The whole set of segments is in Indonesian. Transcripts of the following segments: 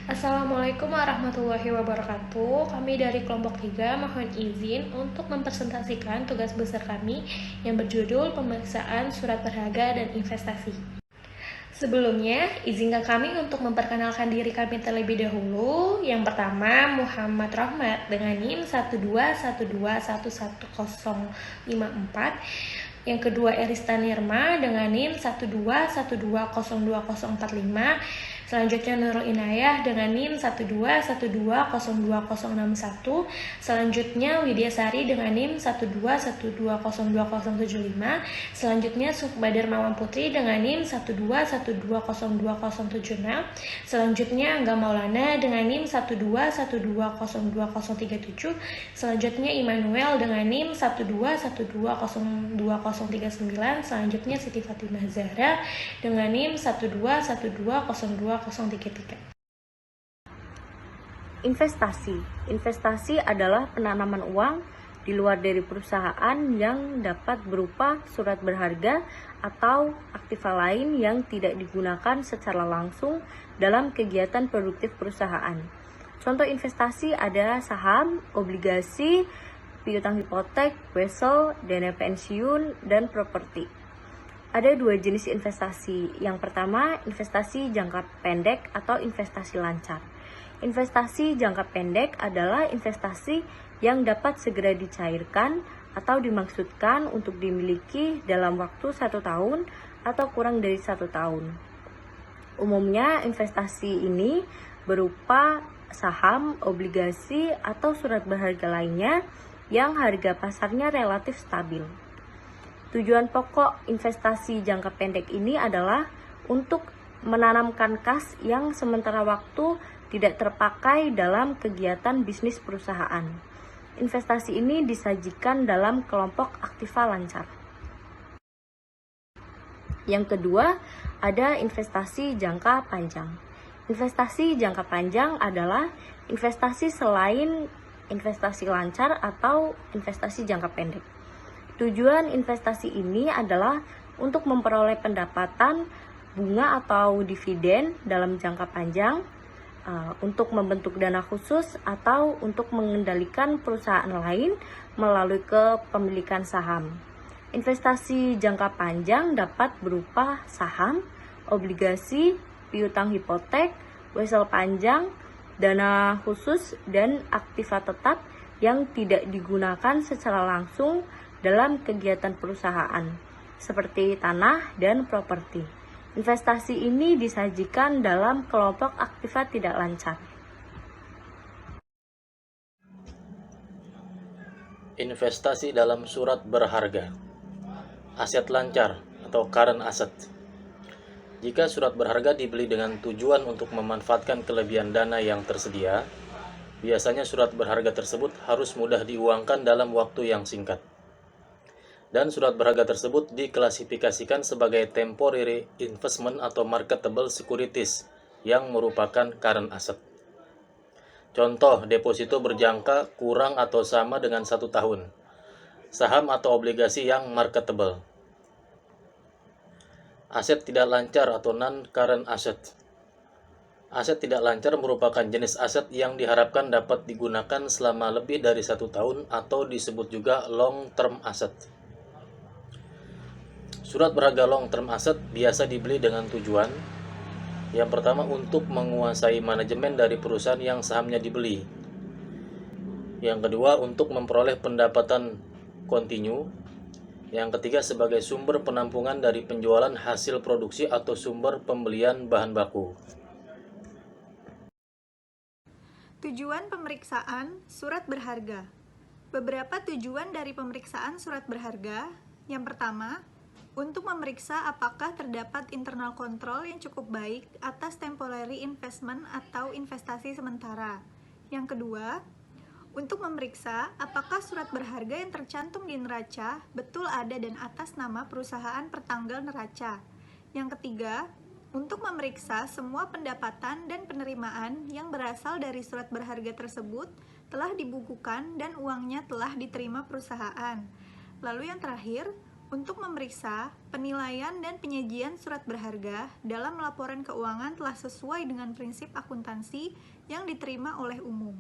Assalamualaikum warahmatullahi wabarakatuh. Kami dari kelompok 3 mohon izin untuk mempresentasikan tugas besar kami yang berjudul pemeriksaan surat berharga dan investasi. Sebelumnya, izinkan kami untuk memperkenalkan diri kami terlebih dahulu. Yang pertama, Muhammad Rahmat dengan NIM 121211054. Yang kedua, Erista Nirma dengan NIM 121202045. Selanjutnya, Nurul Inayah dengan NIM 121202061. Selanjutnya, Widya Sari dengan NIM 121202075. Selanjutnya, Sukbadir Mawam Putri dengan NIM 121202076. Selanjutnya, Angga Maulana dengan NIM 121202037. Selanjutnya, Immanuel dengan NIM 121202039. Selanjutnya, Siti Fatimah Zahra dengan NIM 121202033. Investasi adalah penanaman uang di luar dari perusahaan yang dapat berupa surat berharga atau aktiva lain yang tidak digunakan secara langsung dalam kegiatan produktif perusahaan. Contoh investasi ada saham, obligasi, piutang hipotek, wesel, dana pensiun, dan properti. Ada dua jenis investasi. Yang pertama, investasi jangka pendek atau investasi lancar. Investasi jangka pendek adalah investasi yang dapat segera dicairkan atau dimaksudkan untuk dimiliki dalam waktu 1 tahun atau kurang dari 1 tahun. Umumnya investasi ini berupa saham, obligasi, atau surat berharga lainnya yang harga pasarnya relatif stabil. Tujuan pokok investasi jangka pendek ini adalah untuk menanamkan kas yang sementara waktu tidak terpakai dalam kegiatan bisnis perusahaan. Investasi ini disajikan dalam kelompok aktiva lancar. Yang kedua, ada investasi jangka panjang. Investasi jangka panjang adalah investasi selain investasi lancar atau investasi jangka pendek. Tujuan investasi ini adalah untuk memperoleh pendapatan, bunga atau dividen dalam jangka panjang, untuk membentuk dana khusus atau untuk mengendalikan perusahaan lain melalui kepemilikan saham. Investasi jangka panjang dapat berupa saham, obligasi, piutang hipotek, wesel panjang, dana khusus, dan aktiva tetap yang tidak digunakan secara langsung dalam kegiatan perusahaan, seperti tanah dan properti. Investasi ini disajikan dalam kelompok aktiva tidak lancar. Investasi dalam surat berharga. Aset lancar atau current asset. Jika surat berharga dibeli dengan tujuan untuk memanfaatkan kelebihan dana yang tersedia, biasanya surat berharga tersebut harus mudah diuangkan dalam waktu yang singkat. Dan surat berharga tersebut diklasifikasikan sebagai temporary investment atau marketable securities yang merupakan current asset. Contoh, deposito berjangka kurang atau sama dengan 1 tahun. Saham atau obligasi yang marketable. Aset tidak lancar atau non-current asset. Aset tidak lancar merupakan jenis aset yang diharapkan dapat digunakan selama lebih dari 1 tahun atau disebut juga long-term asset. Surat berharga long-term asset biasa dibeli dengan tujuan yang pertama untuk menguasai manajemen dari perusahaan yang sahamnya dibeli. Yang kedua untuk memperoleh pendapatan kontinu. Yang ketiga sebagai sumber penampungan dari penjualan hasil produksi atau sumber pembelian bahan baku. Tujuan pemeriksaan surat berharga. Beberapa tujuan dari pemeriksaan surat berharga. Yang pertama, untuk memeriksa apakah terdapat internal control yang cukup baik atas temporary investment atau investasi sementara. Yang kedua, untuk memeriksa apakah surat berharga yang tercantum di neraca betul ada dan atas nama perusahaan pertanggal neraca. Yang ketiga, untuk memeriksa semua pendapatan dan penerimaan yang berasal dari surat berharga tersebut telah dibukukan dan uangnya telah diterima perusahaan. Lalu yang terakhir, Untuk memeriksa, penilaian dan penyajian surat berharga dalam laporan keuangan telah sesuai dengan prinsip akuntansi yang diterima oleh umum.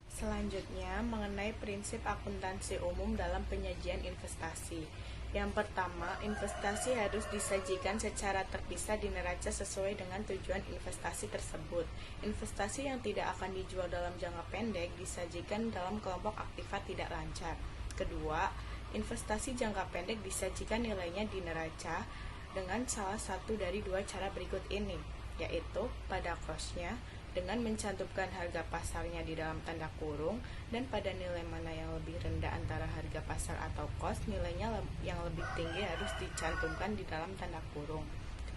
Selanjutnya, mengenai prinsip akuntansi umum dalam penyajian investasi. Yang pertama, investasi harus disajikan secara terpisah di neraca sesuai dengan tujuan investasi tersebut. Investasi yang tidak akan dijual dalam jangka pendek disajikan dalam kelompok aktiva tidak lancar. Kedua, investasi jangka pendek disajikan nilainya di neraca dengan salah satu dari dua cara berikut ini, yaitu pada cost-nya dengan mencantumkan harga pasarnya di dalam tanda kurung, dan pada nilai mana yang lebih rendah antara harga pasar atau cost, nilainya yang lebih tinggi harus dicantumkan di dalam tanda kurung.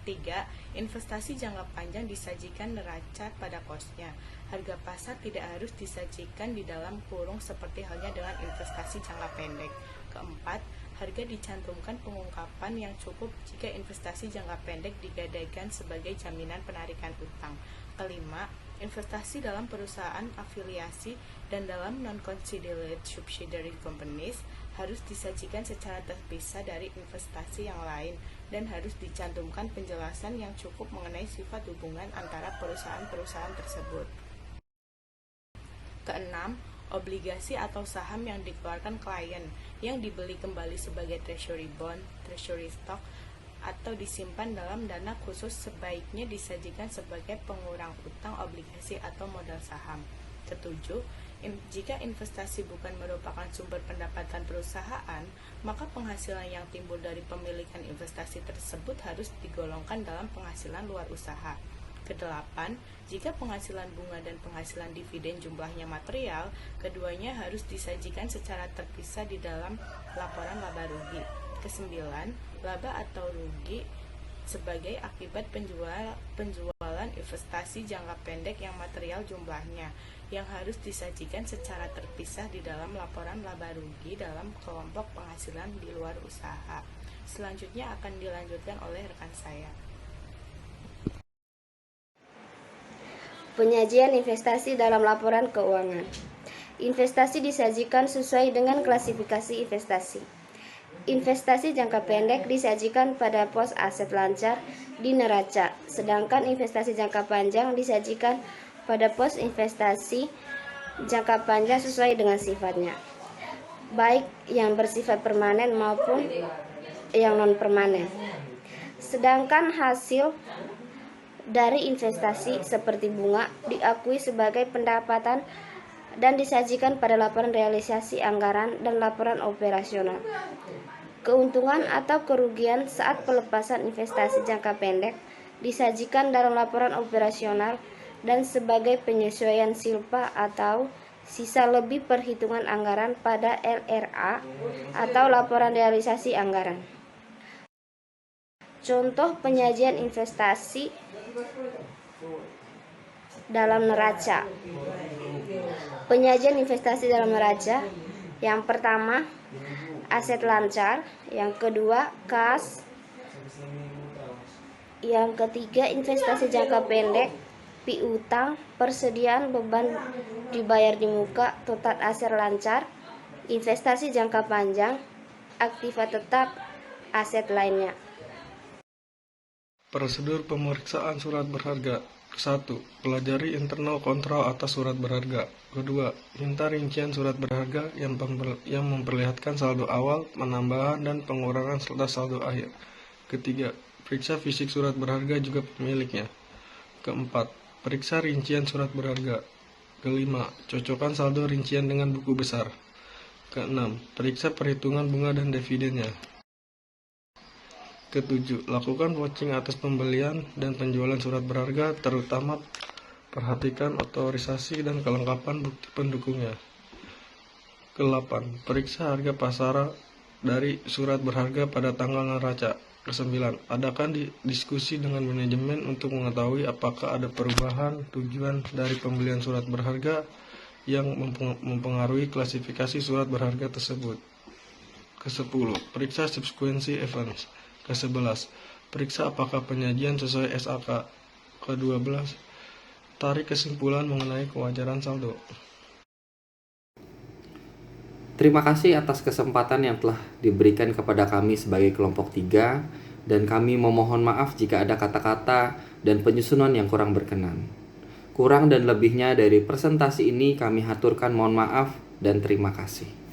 Ketiga, investasi jangka panjang disajikan neraca pada cost-nya. Harga pasar tidak harus disajikan di dalam kurung seperti halnya dengan investasi jangka pendek. Keempat, harga dicantumkan pengungkapan yang cukup jika investasi jangka pendek digadaikan sebagai jaminan penarikan utang. Kelima, investasi dalam perusahaan afiliasi dan dalam non-consolidated subsidiary companies harus disajikan secara terpisah dari investasi yang lain dan harus dicantumkan penjelasan yang cukup mengenai sifat hubungan antara perusahaan-perusahaan tersebut. Keenam, obligasi atau saham yang dikeluarkan klien yang dibeli kembali sebagai treasury bond, treasury stock, atau disimpan dalam dana khusus sebaiknya disajikan sebagai pengurang utang obligasi atau modal saham. Ketujuh, jika investasi bukan merupakan sumber pendapatan perusahaan, maka penghasilan yang timbul dari pemilikan investasi tersebut harus digolongkan dalam penghasilan luar usaha. Kedelapan, jika penghasilan bunga dan penghasilan dividen jumlahnya material, keduanya harus disajikan secara terpisah di dalam laporan laba rugi. Kesembilan, laba atau rugi sebagai akibat penjualan investasi jangka pendek yang material jumlahnya, yang harus disajikan secara terpisah di dalam laporan laba rugi dalam kelompok penghasilan di luar usaha. Selanjutnya akan dilanjutkan oleh rekan saya. Penyajian investasi dalam laporan keuangan. Investasi disajikan sesuai dengan klasifikasi investasi. Investasi jangka pendek disajikan pada pos aset lancar di neraca, sedangkan investasi jangka panjang disajikan pada pos investasi jangka panjang sesuai dengan sifatnya, baik yang bersifat permanen maupun yang non-permanen. Sedangkan hasil dari investasi seperti bunga diakui sebagai pendapatan dan disajikan pada laporan realisasi anggaran dan laporan operasional. Keuntungan atau kerugian saat pelepasan investasi jangka pendek disajikan dalam laporan operasional dan sebagai penyesuaian silpa atau sisa lebih perhitungan anggaran pada LRA atau laporan realisasi anggaran. Contoh penyajian investasi dalam neraca. Penyajian investasi dalam neraca, yang pertama aset lancar, yang kedua kas, yang ketiga investasi jangka pendek, piutang, persediaan beban dibayar di muka, total aset lancar, investasi jangka panjang, aktiva tetap, aset lainnya. Prosedur pemeriksaan surat berharga. 1. Pelajari internal kontrol atas surat berharga. 2. Minta rincian surat berharga yang memperlihatkan saldo awal, penambahan, dan pengurangan serta saldo akhir. 3. Periksa fisik surat berharga juga pemiliknya. 4. Periksa rincian surat berharga. 5. Cocokkan saldo rincian dengan buku besar. 6. Periksa perhitungan bunga dan dividennya. 7. Lakukan watching atas pembelian dan penjualan surat berharga, terutama perhatikan otorisasi dan kelengkapan bukti pendukungnya. 8. Periksa harga pasar dari surat berharga pada tanggal neraca. 9. Adakan diskusi dengan manajemen untuk mengetahui apakah ada perubahan tujuan dari pembelian surat berharga yang mempengaruhi klasifikasi surat berharga tersebut. 10. Periksa subsequency events. 11. Periksa apakah penyajian sesuai SAK. 12. Tarik kesimpulan mengenai kewajaran saldo. Terima kasih atas kesempatan yang telah diberikan kepada kami sebagai kelompok 3, dan kami memohon maaf jika ada kata-kata dan penyusunan yang kurang berkenan. Kurang dan lebihnya dari presentasi ini kami haturkan mohon maaf dan terima kasih.